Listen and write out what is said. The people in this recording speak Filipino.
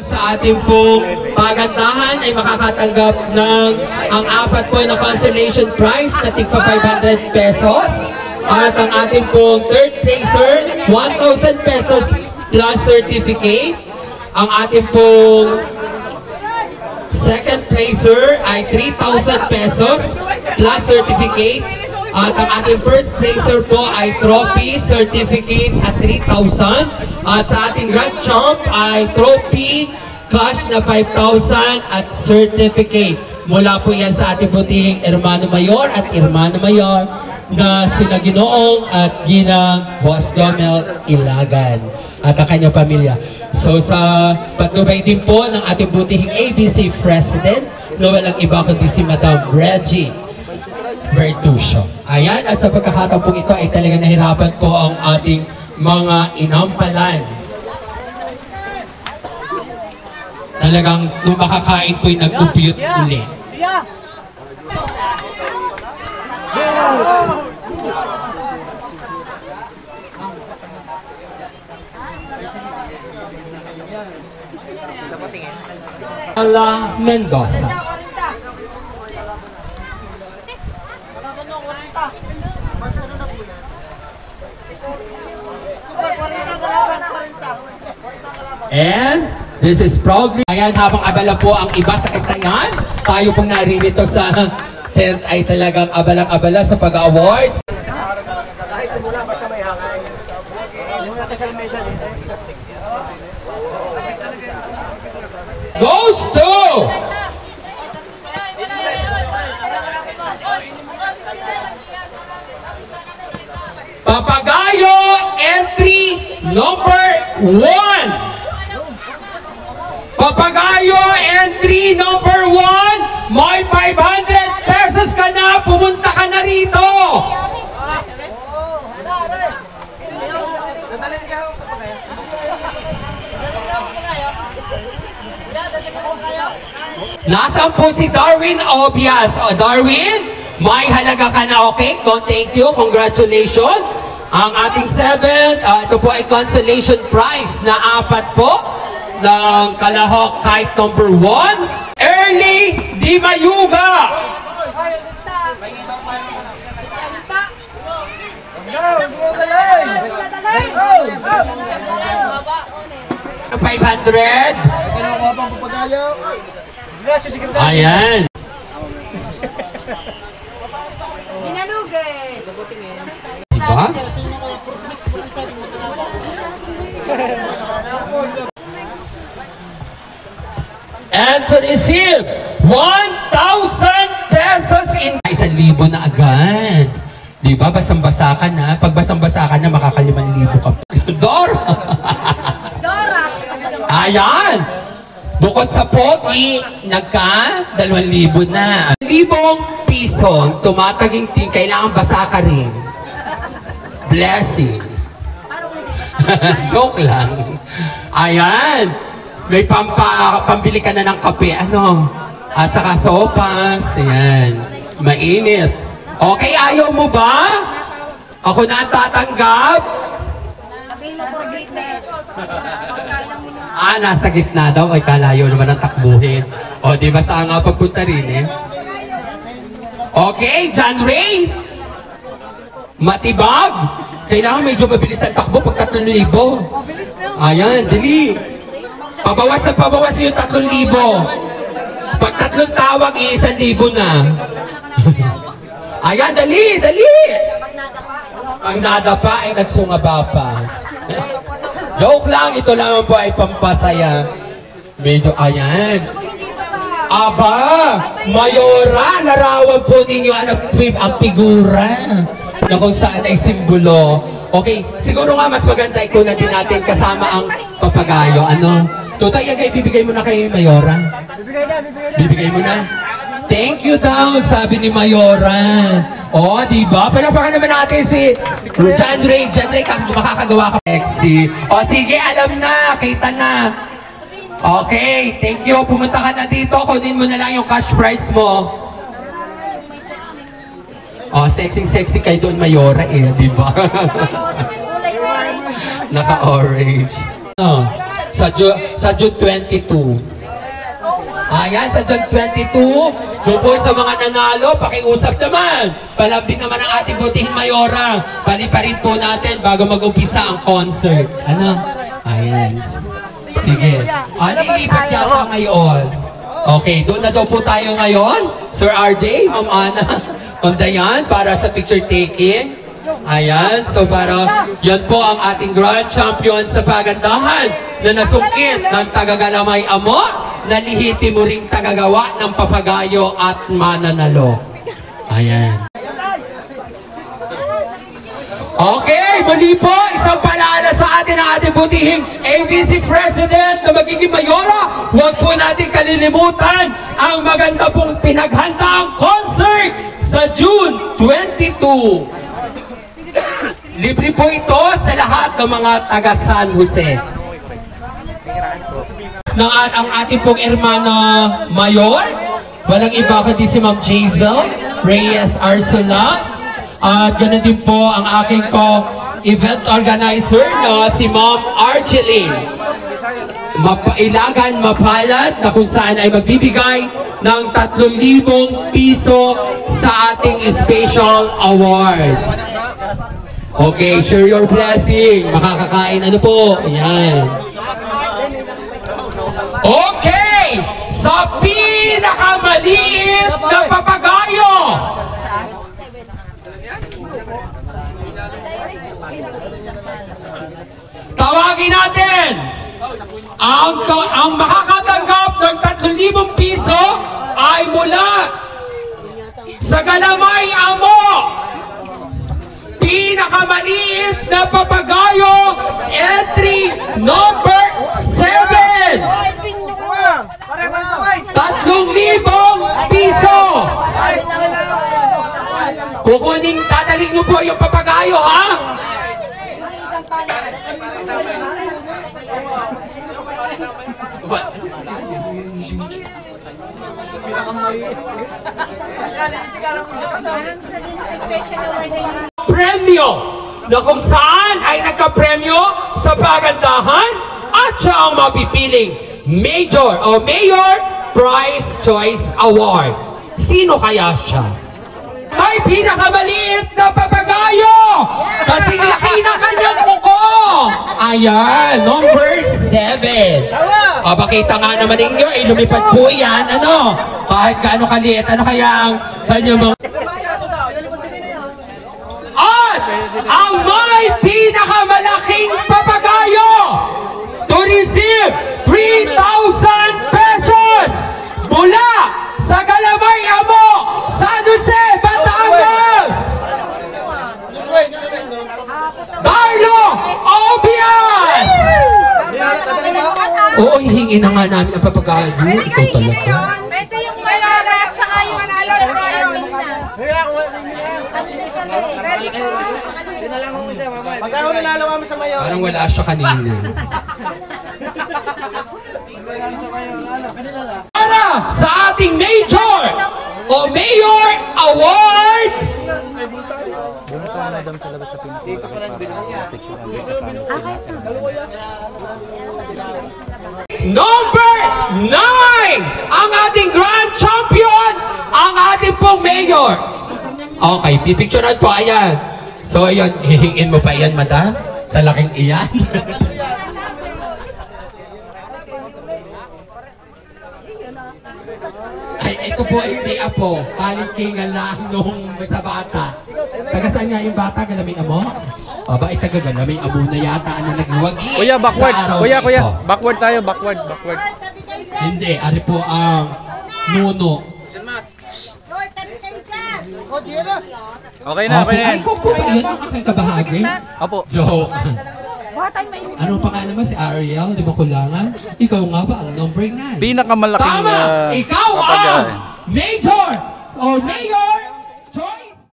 Sa ating pong pagandahan ay makakatanggap ng ang apat po na consolation prize na tigpa 500 pesos. At ang ating pong third placer, 1,000 pesos plus certificate. Ang ating pong second placer ay 3,000 pesos plus certificate. At ang ating first placer po ay trophy, certificate at 3,000. At sa ating grand champ ay trophy, cash na 5,000 at certificate. Mula po yan sa ating butihing Hermano Mayor at Hermano Mayor na sina Ginoong at Ginang Boss Jomel Ilagan at ang kanyang pamilya. So sa patnubay din po ng ating butihing ABC President na walang iba kundi si Madam Reggie Bertuccio. Ayan, at sa pagkakataon po ito ay talaga nahirapan po ang ating mga inampalan. Talagang nung makakain po'y nag-compute ulit. Ala Mendoza. And this is proudly. Ayan, habang abala po ang iba sa kitayan, tayo pong naririto sa tent ay talagang abalang-abala sa pag-awards. Goes to Papagayo entry number 1. Papagayo entry number 1, may 500 pesos ka na, pumunta ka na rito. Nasaan po si Darwin Obias? O Darwin, may halaga ka na, okay? Thank you, congratulations. Ang ating 7th, ito po ay consolation prize na 4 po ng Kalahok Kite number 1, Early Di Mayuga. $500. Ayan. Diba? And to receive 1,000 pesos in 1,000 na agad. Diba? Basang-basa ka na. Pag basang-basa ka na, makaka-5,000 ka. Dora! Dora! Ayan! Bukod sa pogi, nagka 2,000 na. 1,000 piso, tumataging kailangan basa ka rin. Blessing. Joke lang. Ayan! May pambili ka na ng kape, ano? At saka sopas. Ayan. Mainit. Okay, ayaw mo ba? Ako na ang tatanggap. Nasa gitna daw. Ay, kalayo naman ang takbuhin. O, di ba saan nga pagpunta rin eh? Okay, John Ray. Matibag. Kailangan medyo mabilis ang takbo pag 3,000. Ayan, dali. Pabawas na pabawas yung 3,000. Pag 3 tawag, 1,000 na. Ayan, dali, dali. Pag nadapa, ay nagsungaba pa. Joke lang, ito lang po ay pampasaya. Medyo, ayan. Aba, Mayora, larawan po ninyo ang figura na kung saan ay simbolo. Okay, siguro nga mas maganda ikunan din natin kasama ang papagayo. Ano? Tutay, ibibigay mo na kay Mayora. Bibigay mo na. Thank you daw, sabi ni Mayora. O, diba? Palapakan naman natin si John Ray. John Ray, makakagawa ka. Sexy. O, sige, alam na. Kita na. Okay, thank you. Pumunta ka na dito. Kunin mo na lang yung cash prize mo. O, sexy kay doon, Mayora eh, diba? Naka-orange. Oh. sa June 22. Ayan, sa June 22, doon po sa mga nanalo, pakiusap naman. Palambing naman ang ating butihing Mayora. Paliparin po natin bago mag-umpisa ang concert. Ano? Ayan. Sige. Lilipat yata ngayon. Okay, doon na daw po tayo ngayon. Sir RJ, Ma'am Ana, Ma'am Dayan, para sa picture taking. Ayan, so para yan po ang ating grand champion sa pagandahan na nasungkit ng tagagalamay amo, nalihiti mo ring tagagawa ng papagayo at mananalo. Ayan. Okay, muli po, isang paalala sa atin ang ating butihing ABC President na magiging Mayora. Huwag po natin kalilimutan ang maganda pong pinaghandaang concert sa June 22. Libre po ito sa lahat ng mga taga San Jose. Ang ating pong hermana Mayor, walang iba kundi si Ma'am Jazel Reyes Arsula. At ganoon din po ang aking event organizer na si Ma'am Argeline. Ilagan mapalad na kung saan ay magbibigay ng 3,000 piso sa ating special award. Okay, share your blessing. Makakakain ano po. Ayan. Okay! Sa pinakamaliit na papagayo! Tawagin natin! Ang makakatanggap ng 3,000 piso ay mula sa Galamay Amo! Pinakamaliit na papagayo, entry number 7! 3,000 piso! Kukunin, dadaling nyo po yung papagayo, ha? Premyo na kung saan ay nagka-premyo sa pagandahan at siya ang mapipiling Major o Mayor Prize Choice Award. Sino kaya siya? May pinakamaliit na papagayo! Kasing laki na kanyang kuko! Ayan, number 7. Pakita nga naman ninyo, lumipad po yan. Ano? Kahit gaano kaliit, ano kaya ang kanyang mga... At ang may pinakamalaking papagayo to receive 3,000 pesos mula sa Galamay Amo, San Jose, Batangas! Darlo Obias! Oo, hihingi na nga namin ang papagayo. Ikaw talaga. Pwede yung Mayora at saka yung manalo sa amin na. Pwede ko. Pinalang mo isa, mama. Pagka nanalo kami sa Mayora. Parang wala siya kanina. Para sa ating Major o Mayor Award number 9, ang ating grand champion, ang ating pong Mayor. Okay, pipicturean po, ayan. So, ayan, hihingin mo pa yan, madam? Sa laking iyan. Ay, ito po hindi apo. Palikingan lang nung sa bata. Taga saan nga yung bata? Galaming amo? Aba, ay taga galaming amo na yata na nagwagi. Kuya, backward. Kuya. Ito. Backward tayo, backward. Hindi, ari po ang nuno. Okay na, okay na. Ay, kung po ba yan ang aking kabahagi? Opo. Joke. Anong pangalan mo? Si Ariel? Di ba kulangan? Ikaw nga ba ang number 9? Pinakamalaking Tama! Ikaw ang papagayo. Major or Mayor